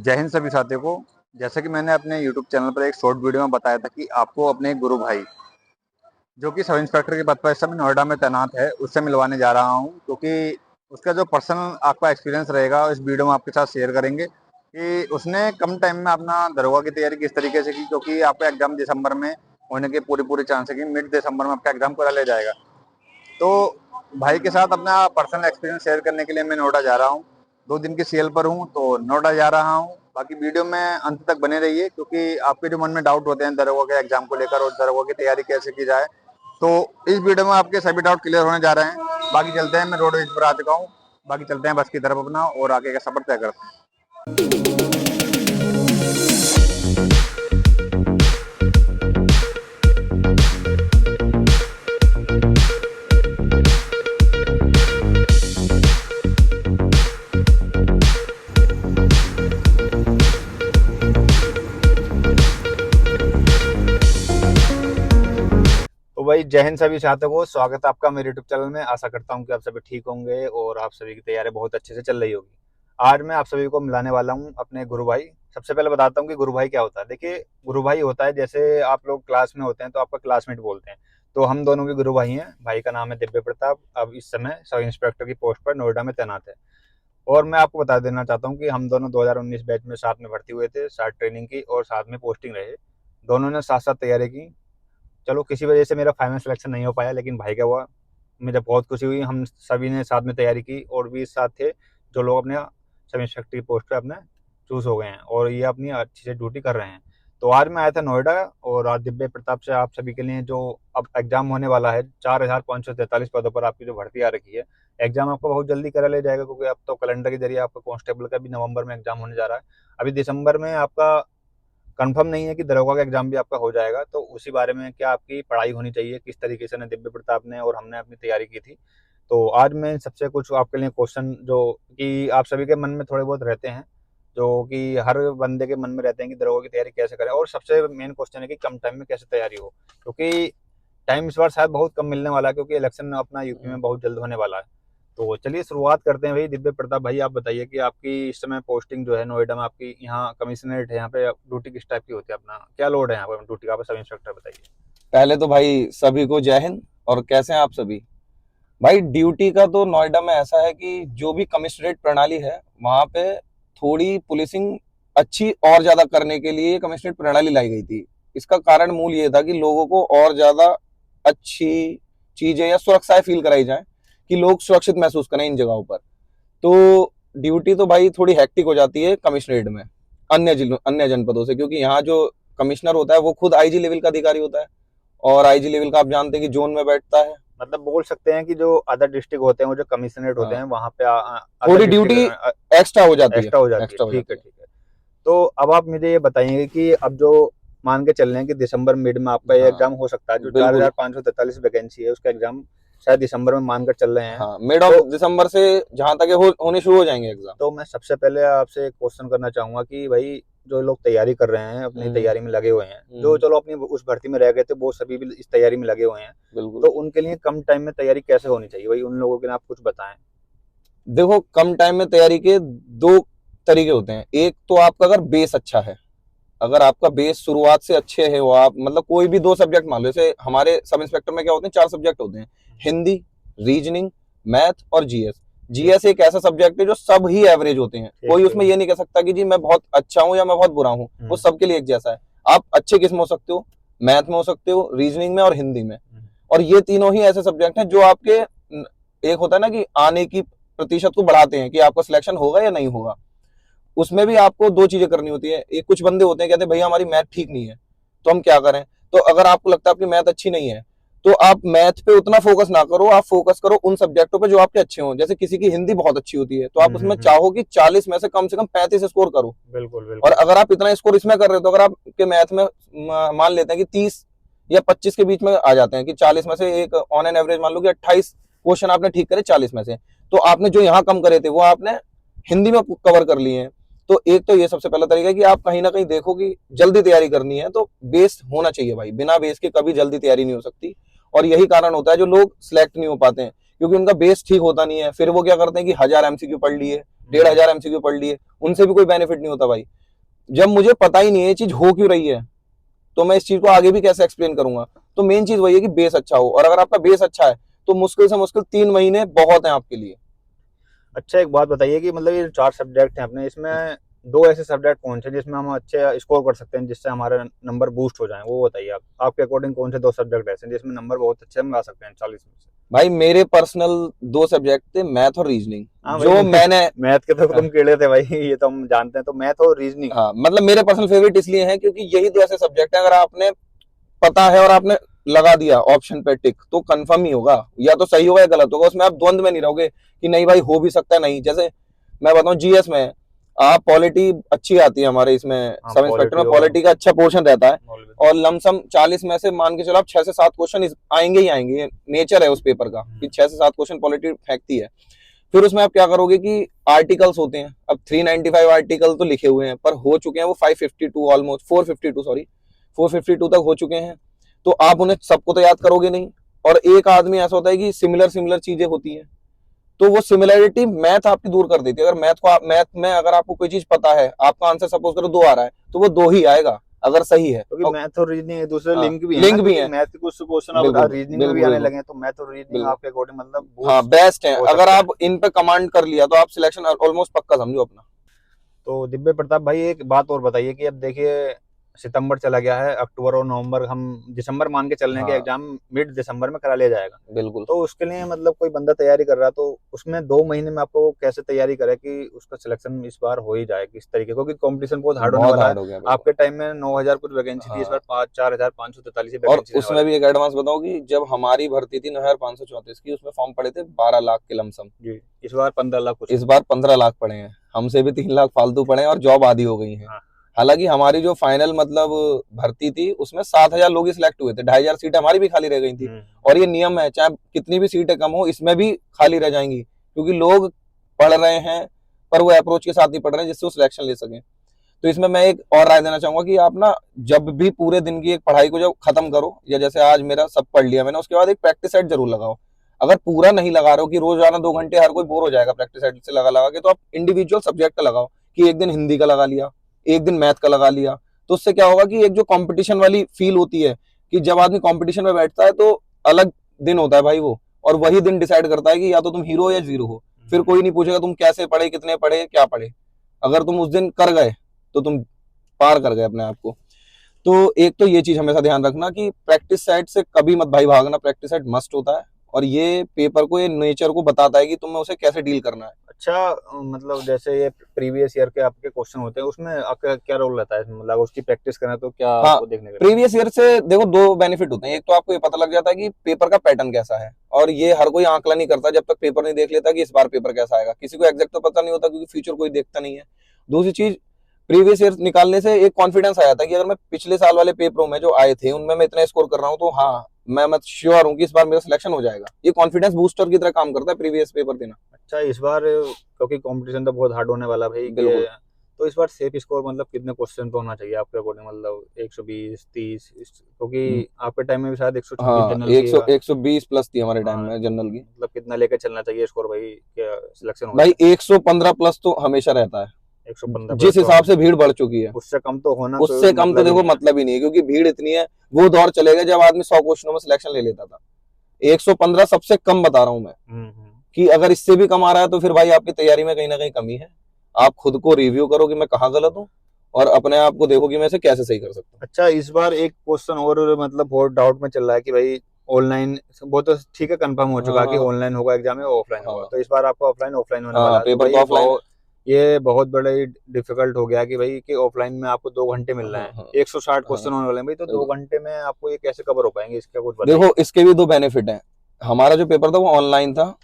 जय हिंद सभी साथियों को। जैसा कि मैंने अपने YouTube चैनल पर एक शॉर्ट वीडियो में बताया था कि आपको अपने गुरु भाई जो कि सब इंस्पेक्टर के पद पर इस समय नोएडा में तैनात है उससे मिलवाने जा रहा हूं, क्योंकि उसका जो पर्सनल आपका एक्सपीरियंस रहेगा इस वीडियो में आपके साथ शेयर करेंगे कि उसने कम टाइम में अपना दरोगा की तैयारी किस तरीके से की, क्योंकि आपका एग्जाम दिसंबर में होने के पूरी चांस है कि मिड दिसंबर में आपका एग्जाम करा लिया जाएगा। तो भाई के साथ अपना पर्सनल एक्सपीरियंस शेयर करने के लिए मैं नोएडा जा रहा हूँ। 2 दिन की सेल पर हूँ तो नोएडा जा रहा हूँ। बाकी वीडियो में अंत तक बने रहिए, क्योंकि आपके जो मन में डाउट होते हैं दरोगा के एग्जाम को लेकर और दरोगा की तैयारी कैसे की जाए, तो इस वीडियो में आपके सभी डाउट क्लियर होने जा रहे हैं। बाकी चलते हैं, मैं रोडवेज पर आ चुका हूँ। बाकी चलते हैं बस की तरफ अपना और आगे का सफर तय करते हैं। तो भाई जय हिंद सभी छात्रों को, स्वागत है आपका मेरे यूट्यूब चैनल में। आशा करता हूँ कि आप सभी ठीक होंगे और आप सभी की तैयारी बहुत अच्छे से चल रही होगी। आज मैं आप सभी को मिलाने वाला हूँ अपने गुरु भाई। सबसे पहले बताता हूँ कि गुरु भाई क्या होता है। देखिए, गुरु भाई होता है जैसे आप लोग क्लास में होते हैं तो आपका क्लासमेट बोलते हैं, तो हम दोनों के गुरु भाई हैं। भाई का नाम है दिव्य प्रताप, अब इस समय सब इंस्पेक्टर की पोस्ट पर नोएडा में तैनात है। और मैं आपको बता देना चाहता हूँ कि हम दोनों 2019 बैच में साथ में भर्ती हुए थे, साथ ट्रेनिंग की और साथ में पोस्टिंग रहे। दोनों ने साथ साथ तैयारी की। चलो, किसी वजह से मेरा फाइनल सिलेक्शन नहीं हो पाया, लेकिन भाई का हुआ। मुझे बहुत खुशी हुई। हम सभी ने साथ में तैयारी की और भी साथ थे जो लोग अपने सब इंस्पेक्टर की पोस्ट पे अपने चूज हो गए हैं और ये अपनी अच्छी से ड्यूटी कर रहे हैं। तो आज मैं आया था नोएडा और आज दिव्य प्रताप से आप सभी के लिए जो अब एग्जाम होने वाला है, 4543 पदों पर आपकी जो भर्ती आ रखी है, एग्जाम आपको बहुत जल्दी करा लिया जाएगा, क्योंकि अब तो कैलेंडर के जरिए आपका कांस्टेबल का भी नवंबर में एग्जाम होने जा रहा है। अभी दिसंबर में आपका कंफर्म नहीं है कि दरोगा का एग्जाम भी आपका हो जाएगा। तो उसी बारे में क्या आपकी पढ़ाई होनी चाहिए, किस तरीके से दिव्य प्रताप ने और हमने अपनी तैयारी की थी। तो आज मैं सबसे कुछ आपके लिए क्वेश्चन जो कि आप सभी के मन में थोड़े बहुत रहते हैं, जो कि हर बंदे के मन में रहते हैं कि दरोगा की तैयारी कैसे करें, और सबसे मेन क्वेश्चन है कि कम टाइम में कैसे तैयारी हो, क्योंकि टाइम इस बार शायद बहुत कम मिलने वाला है, क्योंकि इलेक्शन अपना यूपी में बहुत जल्द होने वाला है। तो चलिए शुरुआत करते हैं। भाई दिव्य प्रताप भाई, आप बताइए कि आपकी इस समय पोस्टिंग जो है नोएडा में, आपकी यहाँ कमिश्नरेट है, यहाँ पे ड्यूटी किस टाइप की होती है, अपना क्या लोड है यहाँ पर ड्यूटी का, आप सब इंस्पेक्टर बताइए। पहले तो भाई सभी को जय हिंद। और कैसे हैं आप सभी। भाई ड्यूटी का तो नोएडा में ऐसा है कि जो भी कमिश्नरेट प्रणाली है वहां पे थोड़ी पुलिसिंग अच्छी और ज्यादा करने के लिए कमिश्नरेट प्रणाली लाई गई थी। इसका कारण मूल ये था कि लोगों को और ज्यादा अच्छी चीजें या सुरक्षाएं फील कराई जाए, कि लोग सुरक्षित महसूस करें इन जगहों पर। तो ड्यूटी तो भाई थोड़ी हेक्टिक हो जाती है कमिश्नरेट में अन्य जनपदों से, क्योंकि यहाँ जो कमिश्नर होता है वो खुद आईजी लेवल का अधिकारी होता है। और आईजी लेवल का आप जानते हैं कि जोन में बैठता है। मतलब बोल सकते हैं कि जो अदर डिस्ट्रिक्ट होते हैं, वो जो कमिश्नरेट होते हाँ, हैं, वहाँ पे अदर थोड़ी ड्यूटी डिस्ट्रिक्ट एक्स्ट्रा हो जाती है। एक्स्ट्रा हो जाती है। एक्स्ट्रा हो ठीक जाती है, है। ठीक है। तो अब आप मुझे ये बताएंगे कि अब जो मान के चल रहे हैं कि दिसंबर मिड में आपका ये हाँ एग्जाम हो सकता है, जो बिल्कुल। 4543 वैकेंसी है उसका एग्जाम शायद दिसंबर में मानकर चल रहे हैं। हाँ, मिड ऑफ तो दिसंबर से जहां तक होने शुरू हो जाएंगे एग्जाम। तो मैं सबसे पहले आपसे एक क्वेश्चन करना चाहूंगा कि भाई जो लोग तैयारी कर रहे हैं, अपनी तैयारी में लगे हुए हैं, जो चलो अपनी उस भर्ती में रह गए थे, वो सभी भी इस तैयारी में लगे हुए हैं, बिल्कुल। तो उनके लिए कम टाइम में तैयारी कैसे होनी चाहिए, भाई उन लोगों के लिए आप कुछ बताएं। देखो, कम टाइम में तैयारी के दो तरीके होते हैं। एक तो आपका अगर बेस अच्छा है, अगर आपका बेस शुरुआत से अच्छे है, वो आप मतलब कोई भी दो सब्जेक्ट मान लो। जैसे हमारे सब इंस्पेक्टर में क्या होते हैं, 4 सब्जेक्ट होते हैं। हिंदी, रीजनिंग, मैथ और जीएस। जीएस एक ऐसा सब्जेक्ट है जो सब ही एवरेज होते हैं। कोई उसमें ये नहीं कह सकता कि जी मैं बहुत अच्छा हूं या मैं बहुत बुरा हूं, वो सबके लिए एक जैसा है। आप अच्छे किस में हो सकते हो, मैथ में हो सकते हो, रीजनिंग में और हिंदी में। और ये तीनों ही ऐसे सब्जेक्ट हैं जो आपके एक होता है ना कि आने की प्रतिशत को बढ़ाते हैं कि आपका सिलेक्शन होगा या नहीं होगा। उसमें भी आपको दो चीजें करनी होती है। एक, कुछ बंदे होते हैं कहते हैं भैया हमारी मैथ ठीक नहीं है, तो हम क्या करें। तो अगर आपको लगता है आपकी मैथ अच्छी नहीं है, तो आप मैथ पे उतना फोकस ना करो, आप फोकस करो उन सब्जेक्टों पे जो आपके अच्छे हों। जैसे किसी की हिंदी बहुत अच्छी होती है, तो आप उसमें चाहो कि 40 में से कम 35 स्कोर करो। बिल्कुल और बिल्कुल। अगर आप इतना स्कोर इसमें कर रहे हो, तो अगर आपके मैथ में मान लेते हैं कि 30 या 25 के बीच में आ जाते हैं, कि 40 में से एक ऑन एन एवरेज मान लो कि 28 क्वेश्चन आपने ठीक करे 40 में से, तो आपने जो यहाँ कम करे थे वो आपने हिंदी में कवर कर लिए हैं। तो एक तो ये सबसे पहला तरीका है कि आप कहीं ना कहीं देखो कि जल्दी तैयारी करनी है तो बेस होना चाहिए भाई। बिना बेस के कभी जल्दी तैयारी नहीं हो सकती। और यही कारण होता है जो लोग सिलेक्ट नहीं हो पाते हैं, क्योंकि उनका बेस ठीक होता नहीं है। फिर वो क्या करते हैं कि 1000 एमसीक्यू पढ़ लिए, 1,500 MCQ पढ़ लिए, उनसे भी कोई बेनिफिट नहीं होता भाई। जब मुझे पता ही नहीं है ये चीज हो क्यों रही है, तो मैं इस चीज को आगे भी कैसे एक्सप्लेन करूंगा। तो मेन चीज वही है कि बेस अच्छा हो, और अगर आपका बेस अच्छा है तो मुश्किल से मुश्किल 3 महीने बहुत है आपके लिए। अच्छा एक बात बताइए कि मतलब ये 4 सब्जेक्ट हैं अपने, इसमें 2 ऐसे सब्जेक्ट कौन से जिसमें हम अच्छे स्कोर कर सकते हैं, जिससे हमारे नंबर बूस्ट हो जाएं, वो बताइए आप। आपके अकॉर्डिंग कौन से 2 सब्जेक्ट ऐसे हैं जिसमें नंबर बहुत अच्छे हम ला सकते हैं 40 में से? भाई मेरे पर्सनल 2 सब्जेक्ट थे, मैथ और रीजनिंग, हाँ भाई, जो मैंने मैथ के तो हाँ, तुम कीड़े थे भाई, ये तो हम जानते हैं। तो मैथ और रीजनिंग। हाँ मतलब मेरे पर्सनल फेवरेट इसलिए हैं क्योंकि यही 2 ऐसे सब्जेक्ट हैं, अगर आपने पता है और आपने लगा दिया ऑप्शन पे टिक तो कंफर्म ही होगा, या तो सही होगा या गलत होगा, उसमें आप द्वंद में नहीं रहोगे कि नहीं भाई हो भी सकता है नहीं। जैसे मैं बताऊं जीएस में आप पॉलिटी अच्छी आती है हमारे इसमें, हाँ सब इंस्पेक्टर पॉलिटी में और पॉलिटी का अच्छा पोर्शन रहता है, मौलवी। और लमसम 40 में से मान के चलो आप 6 से 7 क्वेश्चन आएंगे ही आएंगे, नेचर है उस पेपर का कि 6 से 7 क्वेश्चन पॉलिटी फेंकती है। फिर उसमें आप क्या करोगे कि आर्टिकल्स होते हैं, अब 395 आर्टिकल तो लिखे हुए हैं पर हो चुके हैं वो 552, ऑलमोस्ट 452, सॉरी 452 तक हो चुके हैं, तो आप उन्हें सबको तो याद करोगे नहीं। और एक आदमी ऐसा होता है कि सिमिलर सिमिलर चीजें होती हैं, तो वो सिमिलरिटी मैथ आपकी दूर कर देती है। अगर मैथ में अगर आपको कोई चीज पता है, आपका आंसर सपोज करो 2 आ रहा है, तो वो 2 ही आएगा अगर सही है। क्योंकि मैथ और रीजनिंग एक दूसरे हाँ लिंक भी है ना, लिंक भी क्योंकि है, मैथ के कुछ क्वेश्चन अब बिल्कुल रीजनिंग में भी बिल्कुल आने बिल्कुल लगे हैं, तो मैथ और रीजनिंग बिल्कुल। आपके अकॉर्डिंग मतलब हाँ बूस्ट बेस्ट है, हो अगर सकते हैं। आप इन पे कमांड कर लिया तो आप सिलेक्शन ऑलमोस्ट पक्का समझो अपना। तो दिव्य प्रताप भाई एक बात और बताइए कि अब देखिए सितंबर चला गया है, अक्टूबर और नवंबर, हम दिसंबर मान के चल रहे हैं कि हाँ एग्जाम मिड दिसंबर में करा लिया जाएगा। बिल्कुल। तो उसके लिए मतलब कोई बंदा तैयारी कर रहा है, तो उसमें 2 महीने में आपको कैसे तैयारी करे कि उसका सिलेक्शन इस बार हो ही जाए किस तरीके, क्योंकि कंपटीशन बहुत हार्ड होने बहुत वाला है। हार्ड हो गया भाई। आपके टाइम में 9,000 कुछ वैकेंसी थी, इस बार हाँ 4,543 ही और वैकेंसी देने उसमें वाले भी एक एडवांस बताऊं कि जब हमारी भर्ती थी 9,534 की, उसमें फॉर्म पड़े थे 12 लाख के लमसम। हैं जी। इस बार 15 लाख कुछ इस बार 15 लाख पड़े हैं, हमसे भी 3 लाख फालतू पड़े हैं और जॉब आधी हो गई है। हाँ। हालांकि हमारी जो फाइनल मतलब भर्ती थी उसमें 7,000 लोग ही सिलेक्ट हुए थे, 2,500 सीटें हमारी भी खाली रह गई थी। हम्म। और ये नियम है, चाहे कितनी भी सीटें कम हो इसमें भी खाली रह जाएंगी, क्योंकि लोग पढ़ रहे हैं पर वो अप्रोच के साथ नहीं पढ़ रहे हैं जिससे वो सिलेक्शन ले सकें। तो इसमें मैं एक और राय देना चाहूंगा कि आप ना जब भी पूरे दिन की एक पढ़ाई को जब खत्म करो, या जैसे आज मेरा सब पढ़ लिया मैंने, उसके बाद एक प्रैक्टिस सेट जरूर लगाओ। अगर पूरा नहीं लगा रहे हो कि रोजाना 2 घंटे हर कोई बोर हो जाएगा प्रैक्टिस सेट से लगा लगा के, तो आप इंडिविजुअल सब्जेक्ट का लगाओ कि एक दिन हिंदी का लगा लिया, एक दिन मैथ का लगा लिया। तो उससे क्या होगा कि एक जो कंपटीशन वाली फील होती है कि जब आदमी कंपटीशन में बैठता है तो अलग दिन होता है भाई वो, और वही दिन डिसाइड करता है कि या तो तुम हीरो या जीरो हो। फिर कोई नहीं पूछेगा तुम कैसे पढ़े, कितने पढ़े, क्या पढ़े। अगर तुम उस दिन कर गए तो तुम पार कर गए अपने आप को। तो एक तो ये चीज हमेशा ध्यान रखना कि प्रैक्टिस सेट से कभी मत भाई भागना, प्रैक्टिस सेट मस्ट होता है, और ये पेपर को, ये नेचर को बताता है कि तुम्हें उसे कैसे डील करना है। अच्छा मतलब जैसे ये प्रीवियस ईयर के आपके क्वेश्चन होते हैं, उसमें आपका क्या रोल रहता है इसमें? मतलब उसकी प्रैक्टिस करना तो क्या हाँ आपको देखने को प्रीवियस ईयर से देखो 2 बेनिफिट होते हैं, एक तो आपको ये पता लग जाता है कि पेपर का पैटर्न कैसा है, और ये हर कोई आंकलन नहीं करता जब तक पेपर नहीं देख लेता कि इस बार पेपर कैसा आएगा। किसी को एग्जैक्ट तो पता नहीं होता क्योंकि फ्यूचर कोई देखता नहीं है। दूसरी चीज, प्रीवियस ईयर निकालने से एक कॉन्फिडेंस आ जाता है कि अगर मैं पिछले साल वाले पेपरों में जो आए थे उनमें मैं इतना स्कोर कर रहा हूँ, तो हाँ मैं श्योर हूँ कि इस बार मेरा सिलेक्शन हो जाएगा। ये कॉन्फिडेंस बूस्टर की तरह काम करता है प्रीवियस पेपर देना। अच्छा इस बार क्योंकि कंपटीशन तो बहुत हार्ड होने वाला भाई कि, बिल्कुल। तो इस बार सेफ स्कोर मतलब कितने क्वेश्चन पे होना चाहिए आपके अकॉर्डिंग? मतलब 120 30, क्योंकि आपके टाइम में भी शायद 126 हाँ जनरल की 120 प्लस थी हमारे टाइम हाँ, में तो जनरल की। मतलब कितना लेके चलना चाहिए स्कोर भाई, क्या सिलेक्शन हो भाई जाए? 115 प्लस तो हमेशा रहता है, 115 प्लस जिस तो हिसाब से भीड़ बढ़ चुकी है। उससे कम तो होना कोई उससे कम तो मतलब ही देखो नहीं है। मतलब ही नहीं है, क्योंकि भीड़ इतनी है। वो दौर चलेगा जब आदमी 100 क्वेश्चनों में सिलेक्शन ले लेता था। 115 सबसे कम बता रहा हूं मैं, कि अगर इससे भी कम आ रहा है तो फिर भाई आपकी तैयारी में कहीं ना कहीं कमी है। आप खुद को रिव्यू करो कि मैं कहाँ गलत हूँ, और अपने आप को देखो कि मैं इसे कैसे सही कर सकता हूँ। अच्छा इस बार एक क्वेश्चन और मतलब बहुत डाउट में चल रहा है कि भाई ऑनलाइन, वो तो ठीक है कंफर्म हो चुका है कि हाँ ऑनलाइन होगा एग्जाम या ऑफलाइन होगा, हाँ तो इस बार आपका ऑफलाइन ऑफलाइन होने वाला हाँ है, तो पेपर तो भाई ऑफलाइन है। बहुत, ये बहुत बड़ा डिफिकल्ट हो गया कि भाई कि ऑफलाइन में आपको 2 घंटे मिल रहे हाँ हैं, हाँ 160 हाँ क्वेश्चन होने वाले हैं भाई, तो दो बिल्कुल। घंटे में आपको ये कैसे कवर हो पाएंगे, इसका कुछ बताइए। देखो इसके भी 2 बेनिफिट हैं। हमारा जो पेपर था वो ऑनलाइन था,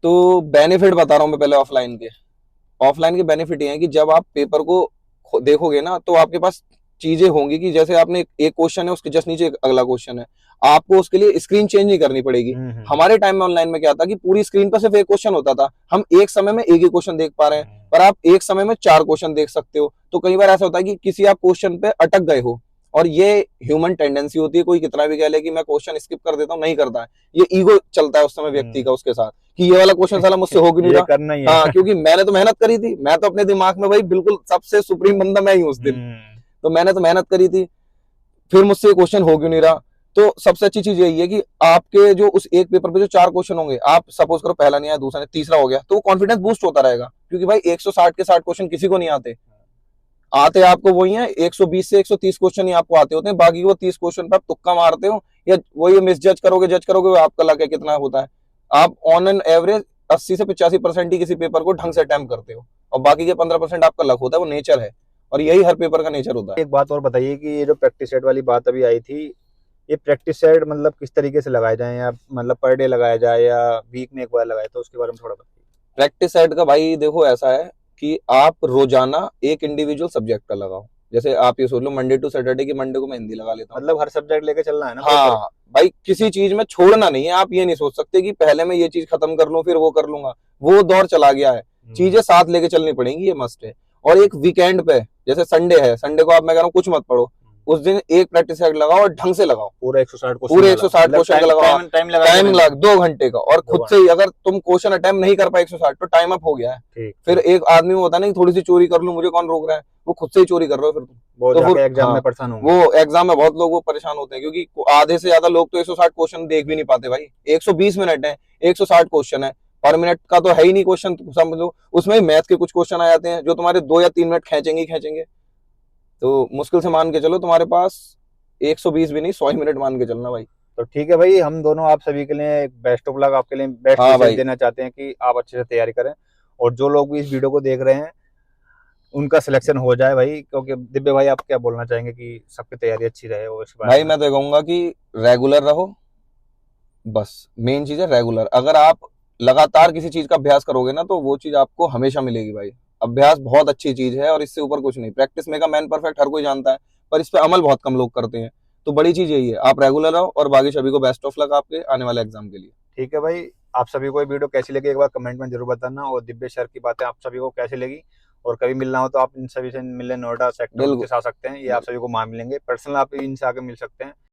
तो बेनिफिट बता रहा हूँ मैं पहले ऑफलाइन के। ऑफलाइन के बेनिफिट ये है कि जब आप पेपर को देखोगे ना तो आपके पास चीजें होंगी कि जैसे आपने एक क्वेश्चन है उसके जस्ट नीचे एक अगला क्वेश्चन है, आपको उसके लिए स्क्रीन चेंज नहीं करनी पड़ेगी। हमारे टाइम में ऑनलाइन में क्या था कि पूरी स्क्रीन पर सिर्फ एक क्वेश्चन होता था, हम एक समय में एक ही क्वेश्चन देख पा रहे हैं, पर आप एक समय में 4 क्वेश्चन देख सकते हो। तो कई बार ऐसा होता है कि किसी आप क्वेश्चन पे अटक गए हो, और ये ह्यूमन टेंडेंसी होती है, कोई कितना भी कह ले कि मैं क्वेश्चन स्किप कर देता हूँ, नहीं करता है। ये ईगो चलता है उस समय व्यक्ति का उसके साथ कि ये वाला क्वेश्चन साला मुझसे हो क्यों नहीं ये रहा। करना ही है। हाँ, क्योंकि मैंने तो मेहनत करी थी, मैं तो अपने दिमाग में भाई बिल्कुल सबसे सुप्रीम बंदा मैं ही हूँ उस दिन। तो मैंने तो मेहनत करी थी, फिर मुझसे ये क्वेश्चन हो क्यों नहीं रहा। तो सबसे अच्छी चीज यही है कि आपके जो उस एक पेपर पे जो 4 क्वेश्चन होंगे, आप सपोज करो पहला नहीं आया, दूसरा नहीं, तीसरा हो गया, तो वो कॉन्फिडेंस बूस्ट होता रहेगा, क्योंकि भाई 160 के 60 क्वेश्चन किसी को नहीं आते। आते आपको वही है 120 से 130 क्वेश्चन ही आपको आते होते हैं, बाकी वो 30 क्वेश्चन पे आप तुक्का मारते हो या वही मिस जज करोगे, जज करोगे, वो आपका लक है कितना होता है। आप ऑन एन एवरेज 80 से 85% ही किसी पेपर को ढंग से अटेम्प्ट करते हो, और बाकी के 15% आपका लक होता है, वो नेचर है, और यही हर पेपर का नेचर होता है। एक बात और बताइए कि ये जो प्रैक्टिस सेट वाली बात अभी आई थी, ये प्रैक्टिस सेट मतलब किस तरीके से लगाए जाए, या मतलब पर डे लगाया जाए या वीक में एक बार लगाए, तो उसके बारे में थोड़ा बताइए। प्रैक्टिस सेट का भाई देखो ऐसा है कि आप रोजाना एक इंडिविजुअल सब्जेक्ट का लगाओ। जैसे आप ये सोच लो मंडे टू सैटरडे की, मंडे को मैं हिंदी लगा लेता हूँ। मतलब हर सब्जेक्ट लेके चलना है ना हाँ प्रॉपर? भाई, किसी चीज में छोड़ना नहीं है। आप ये नहीं सोच सकते कि पहले मैं ये चीज खत्म कर लूं फिर वो कर लूंगा, वो दौर चला गया है। चीजें साथ लेके चलनी पड़ेंगी, ये मस्ट है। और एक वीकेंड पे, जैसे संडे है, संडे को आप, मैं कह रहा हूँ कुछ मत पढ़ो, उस दिन एक प्रैक्टिस सेट लगाओ और ढंग से लगाओ, पूरा 160 क्वेश्चन पूरे वाला, 160 मतलब क्वेश्चन का लगाओ। टाइम लगा टाइम देना लग 2 घंटे का, और 2 खुद से ही अगर तुम क्वेश्चन अटेम्प्ट नहीं कर पाए 160, तो टाइम अप हो गया है। ठीक, फिर एक आदमी में होता है ना कि थोड़ी सी चोरी कर लूं, मुझे कौन रोक रहा है, वो खुद से ही चोरी कर रहे हो फिर तुम। वो तो फिर जाके एग्जाम हाँ, में परेशान होंगे। वो एग्जाम में बहुत लोग वो परेशान होते हैं, क्योंकि आधे से ज्यादा लोग तो 160 क्वेश्चन देख भी नहीं पाते भाई। 120 मिनट है, 160 क्वेश्चन है, पर मिनट का तो है ही नहीं क्वेश्चन, समझ लो। उसमें मैथ के कुछ क्वेश्चन आ जाते हैं जो तुम्हारे 2 या 3 मिनट खींचेंगे ही खींचेंगे। तो मुश्किल से मान के चलो तुम्हारे पास 120 भी नहीं, 100 मिनट मान के चलना भाई। तो ठीक है भाई, हम दोनों आप सभी के लिए बेस्ट ऑफ लक, आपके लिए बेस्ट हाँ विशेष भाई। देना चाहते हैं कि आप अच्छे से तैयारी करें, और जो लोग भी इस वीडियो को देख रहे हैं उनका सिलेक्शन हो जाए भाई। क्योंकि दिव्य भाई, आप क्या बोलना चाहेंगे कि सबकी तैयारी अच्छी रहे, और इस बारे भाई में? मैं तो कहूंगा कि रेगुलर रहो, बस मेन चीज है रेगुलर। अगर आप लगातार किसी चीज का अभ्यास करोगे ना, तो वो चीज आपको हमेशा मिलेगी भाई। अभ्यास बहुत अच्छी चीज है, और इससे ऊपर कुछ नहीं। Practice make a man perfect हर कोई जानता है, पर इस पे अमल बहुत कम लोग करते हैं। तो बड़ी चीज यही है, आप रेगुलर रहो, और बाकी सभी को बेस्ट ऑफ लक आपके आने वाले एग्जाम के लिए। ठीक है भाई, आप सभी को ये वीडियो कैसी लगी एक बार कमेंट में जरूर बताना, और दिव्य सर की बातें आप सभी को कैसी लगी, और कभी मिलना हो तो आप इन सभी से मिलने नोएडा सेक्टर बिल्कुल 29 आ सकते हैं, ये आप बिल्कुल। सभी को वहाँ मिलेंगे। पर्सनल आप इनसे आके मिल सकते हैं।